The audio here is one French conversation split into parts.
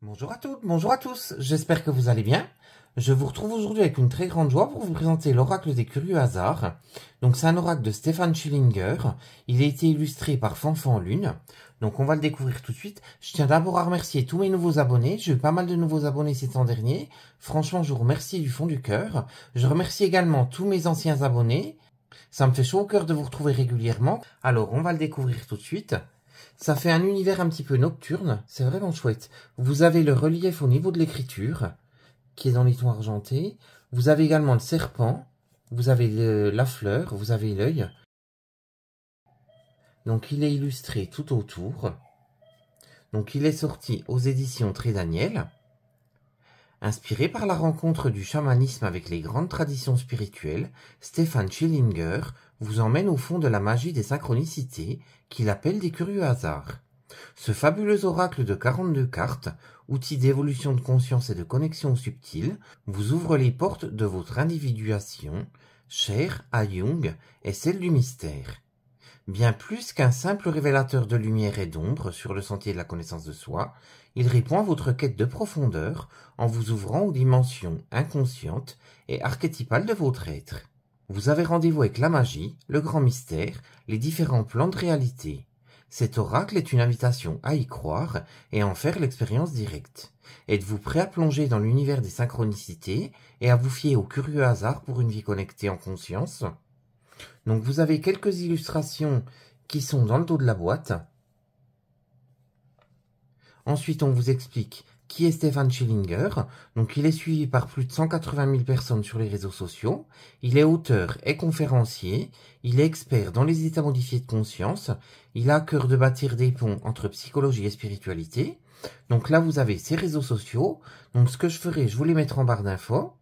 Bonjour à toutes, bonjour à tous, j'espère que vous allez bien. Je vous retrouve aujourd'hui avec une très grande joie pour vous présenter l'oracle des curieux hasards. Donc c'est un oracle de Stefan Schillinger, il a été illustré par Fanfanlune. Donc on va le découvrir tout de suite. Je tiens d'abord à remercier tous mes nouveaux abonnés, j'ai eu pas mal de nouveaux abonnés ces temps derniers. Franchement je vous remercie du fond du cœur. Je remercie également tous mes anciens abonnés. Ça me fait chaud au cœur de vous retrouver régulièrement. Alors on va le découvrir tout de suite. Ça fait un univers un petit peu nocturne, c'est vraiment chouette. Vous avez le relief au niveau de l'écriture, qui est dans les tons argentés. Vous avez également le serpent, vous avez la fleur, vous avez l'œil. Donc il est illustré tout autour. Donc il est sorti aux éditions Très Daniel. Inspiré par la rencontre du chamanisme avec les grandes traditions spirituelles, Stefan Schillinger vous emmène au fond de la magie des synchronicités qu'il appelle des curieux hasards. Ce fabuleux oracle de 42 cartes, outil d'évolution de conscience et de connexion subtile, vous ouvre les portes de votre individuation, chère à Jung et celle du mystère. Bien plus qu'un simple révélateur de lumière et d'ombre sur le sentier de la connaissance de soi, il répond à votre quête de profondeur en vous ouvrant aux dimensions inconscientes et archétypales de votre être. Vous avez rendez-vous avec la magie, le grand mystère, les différents plans de réalité. Cet oracle est une invitation à y croire et à en faire l'expérience directe. Êtes-vous prêt à plonger dans l'univers des synchronicités et à vous fier aux curieux hasards pour une vie connectée en conscience ? Donc vous avez quelques illustrations qui sont dans le dos de la boîte. Ensuite, on vous explique qui est Stefan Schillinger. Donc il est suivi par plus de 180 000 personnes sur les réseaux sociaux. Il est auteur et conférencier. Il est expert dans les états modifiés de conscience. Il a à cœur de bâtir des ponts entre psychologie et spiritualité. Donc là, vous avez ses réseaux sociaux. Donc ce que je ferai, je vous les mettrai en barre d'infos.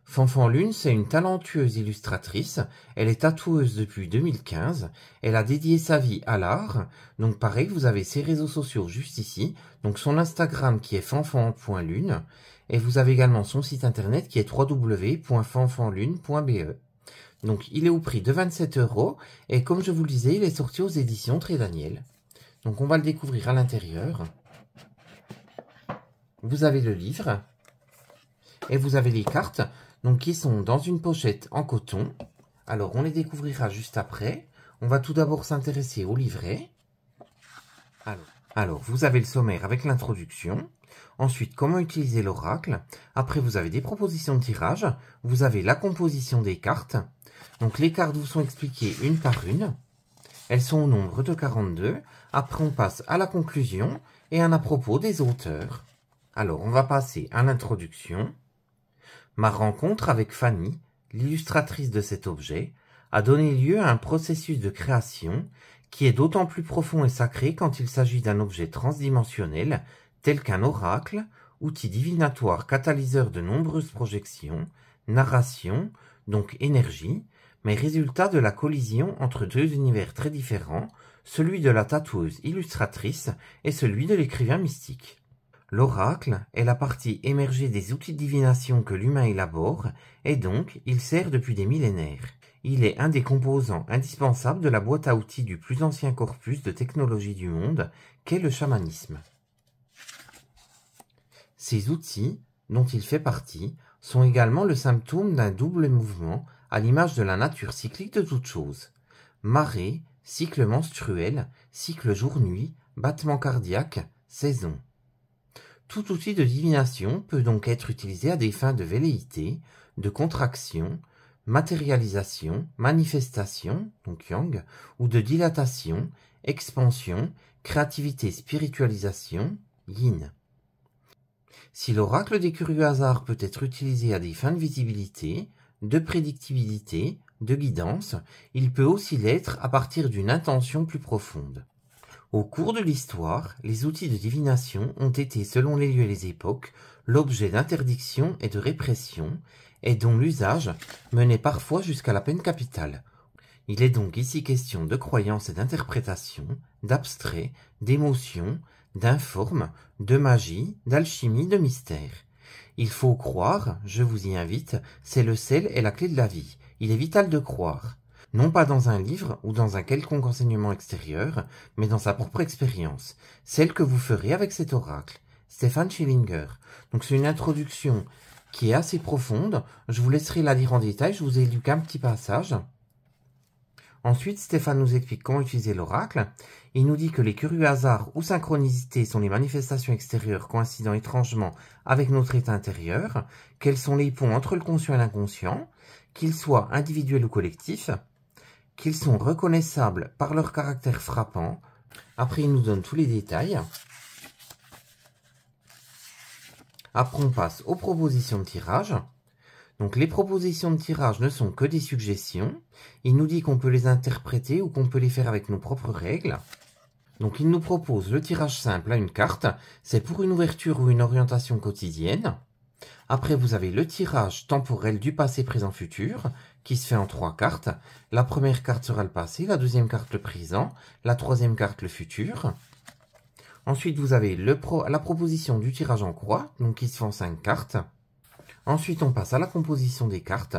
Fanfanlune, c'est une talentueuse illustratrice. Elle est tatoueuse depuis 2015. Elle a dédié sa vie à l'art. Donc pareil, vous avez ses réseaux sociaux juste ici. Donc son Instagram qui est fanfan.lune. Et vous avez également son site internet qui est www.fanfanlune.be. Donc il est au prix de 27 €. Et comme je vous le disais, il est sorti aux éditions Très Daniel. Donc on va le découvrir à l'intérieur. Vous avez le livre. Et vous avez les cartes. Donc qui sont dans une pochette en coton. Alors on les découvrira juste après. On va tout d'abord s'intéresser au livret. Alors vous avez le sommaire avec l'introduction. Ensuite comment utiliser l'oracle. Après vous avez des propositions de tirage. Vous avez la composition des cartes. Donc les cartes vous sont expliquées une par une. Elles sont au nombre de 42. Après on passe à la conclusion et un à propos des auteurs. Alors on va passer à l'introduction. Ma rencontre avec Fanny, l'illustratrice de cet objet, a donné lieu à un processus de création qui est d'autant plus profond et sacré quand il s'agit d'un objet transdimensionnel tel qu'un oracle, outil divinatoire catalyseur de nombreuses projections, narration, donc énergie, mais résultat de la collision entre deux univers très différents, celui de la tatoueuse illustratrice et celui de l'écrivain mystique. L'oracle est la partie émergée des outils de divination que l'humain élabore, et donc il sert depuis des millénaires. Il est un des composants indispensables de la boîte à outils du plus ancien corpus de technologie du monde, qu'est le chamanisme. Ces outils, dont il fait partie, sont également le symptôme d'un double mouvement, à l'image de la nature cyclique de toute chose. Marée, cycle menstruel, cycle jour-nuit, battement cardiaque, saison. Tout outil de divination peut donc être utilisé à des fins de velléité, de contraction, matérialisation, manifestation, donc yang, ou de dilatation, expansion, créativité, spiritualisation, yin. Si l'oracle des curieux hasards peut être utilisé à des fins de visibilité, de prédictibilité, de guidance, il peut aussi l'être à partir d'une intention plus profonde. Au cours de l'histoire, les outils de divination ont été, selon les lieux et les époques, l'objet d'interdiction et de répression, et dont l'usage menait parfois jusqu'à la peine capitale. Il est donc ici question de croyances et d'interprétation, d'abstrait, d'émotion, d'informe, de magie, d'alchimie, de mystère. Il faut croire, je vous y invite, c'est le sel et la clé de la vie. Il est vital de croire. Non pas dans un livre ou dans un quelconque enseignement extérieur, mais dans sa propre expérience, celle que vous ferez avec cet oracle. Stéphane Schillinger. Donc c'est une introduction qui est assez profonde. Je vous laisserai la lire en détail, je vous ai lu qu'un petit passage. Ensuite, Stéphane nous explique comment utiliser l'oracle. Il nous dit que les curieux hasards ou synchronicités sont les manifestations extérieures coïncidant étrangement avec notre état intérieur, quels sont les ponts entre le conscient et l'inconscient, qu'ils soient individuels ou collectifs, qu'ils sont reconnaissables par leur caractère frappant. Après, il nous donne tous les détails. Après, on passe aux propositions de tirage. Donc, les propositions de tirage ne sont que des suggestions. Il nous dit qu'on peut les interpréter ou qu'on peut les faire avec nos propres règles. Donc, il nous propose le tirage simple à une carte. C'est pour une ouverture ou une orientation quotidienne. Après, vous avez le tirage temporel du passé, présent, futur, qui se fait en 3 cartes. La première carte sera le passé, la deuxième carte le présent, la troisième carte le futur. Ensuite, vous avez la proposition du tirage en croix, donc qui se fait en 5 cartes. Ensuite, on passe à la composition des cartes.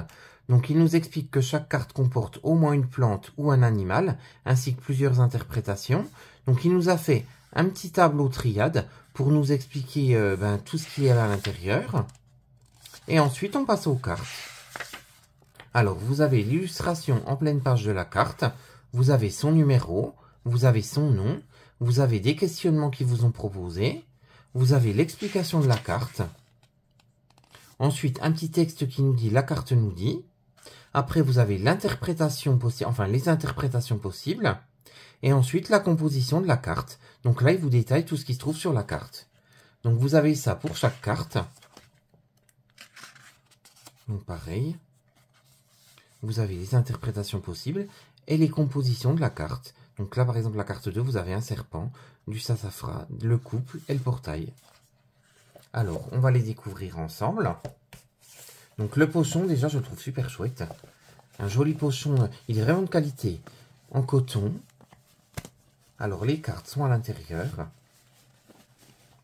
Donc, il nous explique que chaque carte comporte au moins une plante ou un animal, ainsi que plusieurs interprétations. Donc, il nous a fait un petit tableau triade pour nous expliquer tout ce qui est à l'intérieur. Et ensuite, on passe aux cartes. Alors, vous avez l'illustration en pleine page de la carte. Vous avez son numéro, vous avez son nom, vous avez des questionnements qui vous ont proposés, vous avez l'explication de la carte. Ensuite, un petit texte qui nous dit « la carte nous dit ». Après, vous avez l'interprétation possible, enfin les interprétations possibles. Et ensuite, la composition de la carte. Donc là, il vous détaille tout ce qui se trouve sur la carte. Donc vous avez ça pour chaque carte. Donc pareil. Vous avez les interprétations possibles et les compositions de la carte. Donc là, par exemple, la carte 2, vous avez un serpent, du sassafras, le couple et le portail. Alors, on va les découvrir ensemble. Donc le pochon, déjà, je le trouve super chouette. Un joli pochon, il est vraiment de qualité, en coton. Alors, les cartes sont à l'intérieur.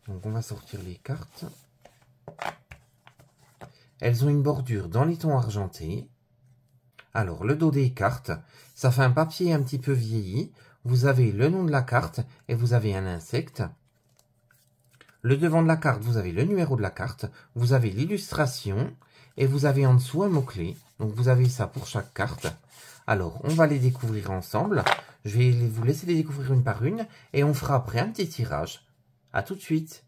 Donc, on va sortir les cartes. Elles ont une bordure dans les tons argentés. Alors, le dos des cartes, ça fait un papier un petit peu vieilli. Vous avez le nom de la carte et vous avez un insecte. Le devant de la carte, vous avez le numéro de la carte. Vous avez l'illustration et vous avez en dessous un mot-clé. Donc, vous avez ça pour chaque carte. Alors, on va les découvrir ensemble. Je vais vous laisser les découvrir une par une et on fera après un petit tirage. À tout de suite.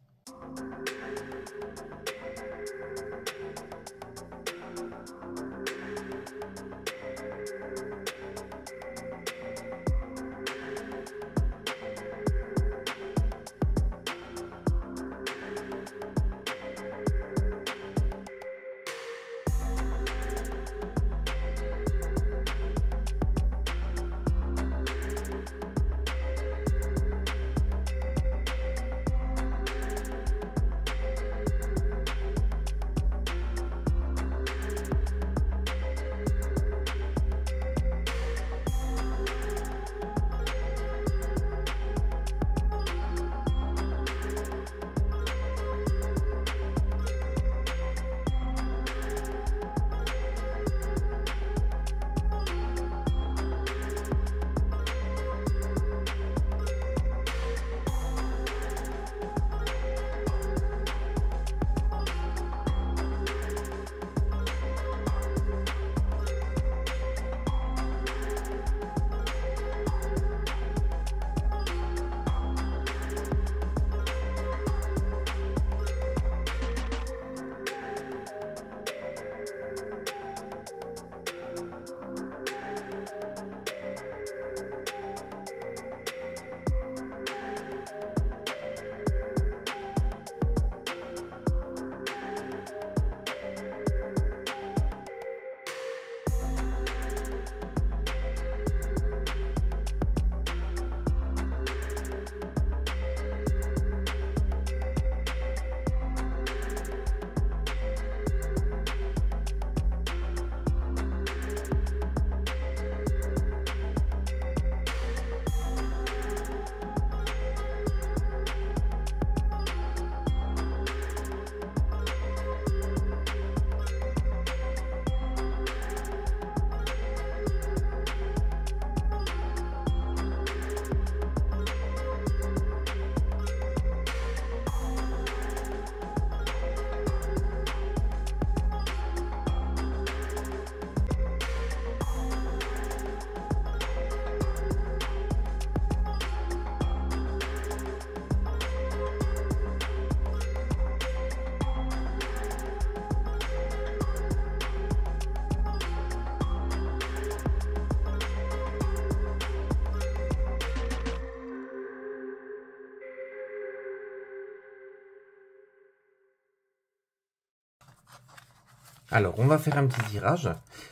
Alors, on va faire un petit tirage.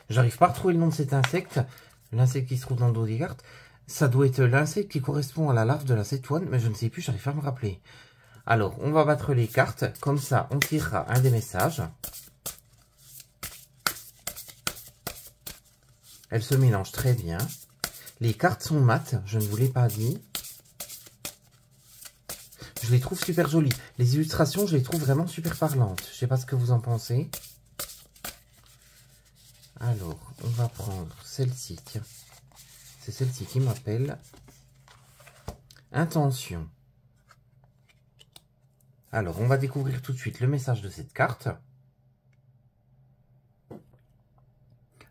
J'arrive pas à retrouver le nom de cet insecte. L'insecte qui se trouve dans le dos des cartes. Ça doit être l'insecte qui correspond à la larve de la cétoine, mais je ne sais plus, j'arrive pas à me rappeler. Alors, on va battre les cartes. Comme ça, on tirera un des messages. Elles se mélangent très bien. Les cartes sont mates, je ne vous l'ai pas dit. Je les trouve super jolies. Les illustrations, je les trouve vraiment super parlantes. Je ne sais pas ce que vous en pensez. Alors, on va prendre celle-ci. Tiens, c'est celle-ci qui m'appelle. Intention. Alors, on va découvrir tout de suite le message de cette carte.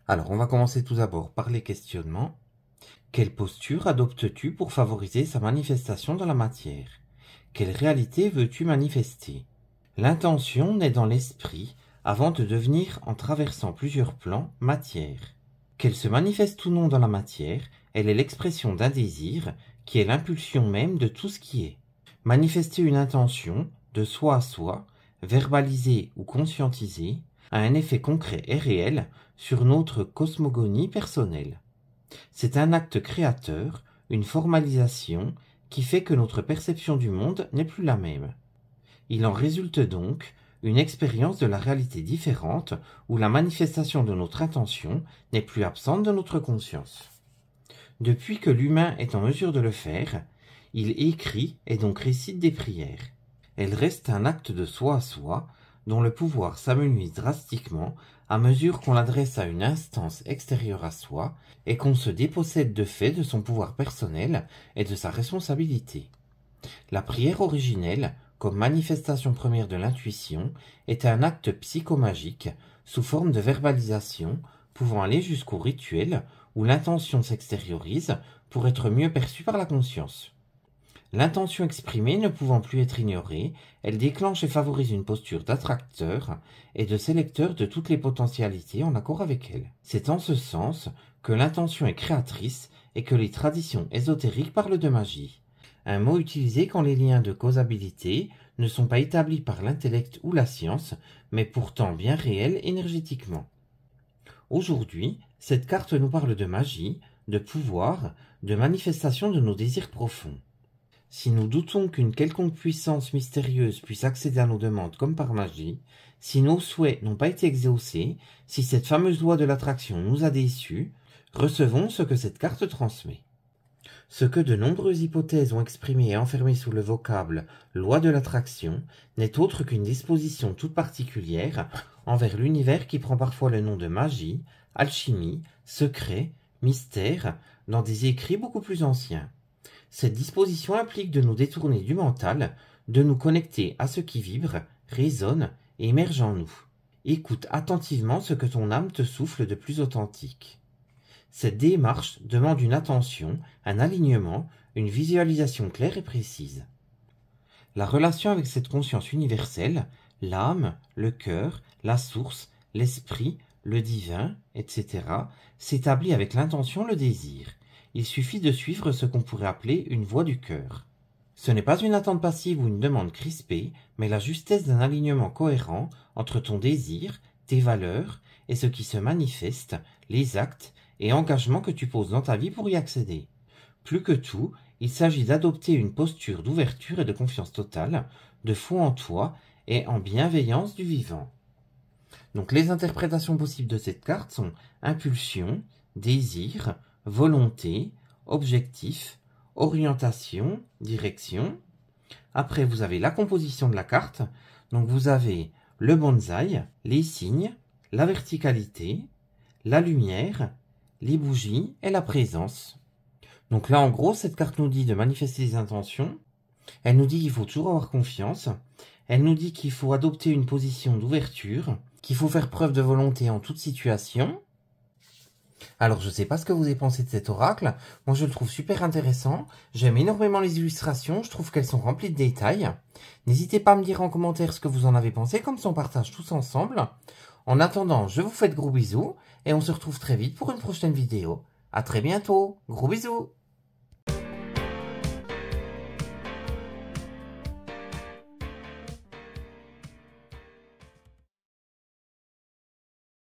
Alors, on va commencer tout d'abord par les questionnements. Quelle posture adoptes-tu pour favoriser sa manifestation dans la matière? Quelle réalité veux-tu manifester? L'intention naît dans l'esprit avant de devenir, en traversant plusieurs plans, matière. Qu'elle se manifeste ou non dans la matière, elle est l'expression d'un désir qui est l'impulsion même de tout ce qui est. Manifester une intention, de soi à soi, verbaliser ou conscientiser, a un effet concret et réel sur notre cosmogonie personnelle. C'est un acte créateur, une formalisation qui fait que notre perception du monde n'est plus la même. Il en résulte donc une expérience de la réalité différente où la manifestation de notre intention n'est plus absente de notre conscience. Depuis que l'humain est en mesure de le faire, il écrit et donc récite des prières. Elle reste un acte de soi à soi, dont le pouvoir s'amenuise drastiquement à mesure qu'on l'adresse à une instance extérieure à soi et qu'on se dépossède de fait de son pouvoir personnel et de sa responsabilité. La prière originelle, comme manifestation première de l'intuition, est un acte psychomagique sous forme de verbalisation pouvant aller jusqu'au rituel où l'intention s'extériorise pour être mieux perçue par la conscience. L'intention exprimée ne pouvant plus être ignorée, elle déclenche et favorise une posture d'attracteur et de sélecteur de toutes les potentialités en accord avec elle. C'est en ce sens que l'intention est créatrice et que les traditions ésotériques parlent de magie. Un mot utilisé quand les liens de causalité ne sont pas établis par l'intellect ou la science, mais pourtant bien réels énergétiquement. Aujourd'hui, cette carte nous parle de magie, de pouvoir, de manifestation de nos désirs profonds. Si nous doutons qu'une quelconque puissance mystérieuse puisse accéder à nos demandes comme par magie, si nos souhaits n'ont pas été exaucés, si cette fameuse loi de l'attraction nous a déçus, recevons ce que cette carte transmet. Ce que de nombreuses hypothèses ont exprimé et enfermé sous le vocable « loi de l'attraction » n'est autre qu'une disposition toute particulière envers l'univers qui prend parfois le nom de magie, alchimie, secret, mystère, dans des écrits beaucoup plus anciens. Cette disposition implique de nous détourner du mental, de nous connecter à ce qui vibre, résonne et émerge en nous. Écoute attentivement ce que ton âme te souffle de plus authentique. Cette démarche demande une attention, un alignement, une visualisation claire et précise. La relation avec cette conscience universelle, l'âme, le cœur, la source, l'esprit, le divin, etc., s'établit avec l'intention, le désir. Il suffit de suivre ce qu'on pourrait appeler une voie du cœur. Ce n'est pas une attente passive ou une demande crispée, mais la justesse d'un alignement cohérent entre ton désir, tes valeurs et ce qui se manifeste, les actes et engagements que tu poses dans ta vie pour y accéder. Plus que tout, il s'agit d'adopter une posture d'ouverture et de confiance totale, de foi en toi et en bienveillance du vivant. Donc les interprétations possibles de cette carte sont impulsion, désir, volonté, objectif, orientation, direction. Après, vous avez la composition de la carte. Donc, vous avez le bonsaï, les signes, la verticalité, la lumière, les bougies et la présence. Donc là, en gros, cette carte nous dit de manifester des intentions. Elle nous dit qu'il faut toujours avoir confiance. Elle nous dit qu'il faut adopter une position d'ouverture, qu'il faut faire preuve de volonté en toute situation. Alors, je ne sais pas ce que vous avez pensé de cet oracle. Moi, je le trouve super intéressant. J'aime énormément les illustrations. Je trouve qu'elles sont remplies de détails. N'hésitez pas à me dire en commentaire ce que vous en avez pensé, comme ça on partage tous ensemble. En attendant, je vous fais de gros bisous et on se retrouve très vite pour une prochaine vidéo. À très bientôt. Gros bisous.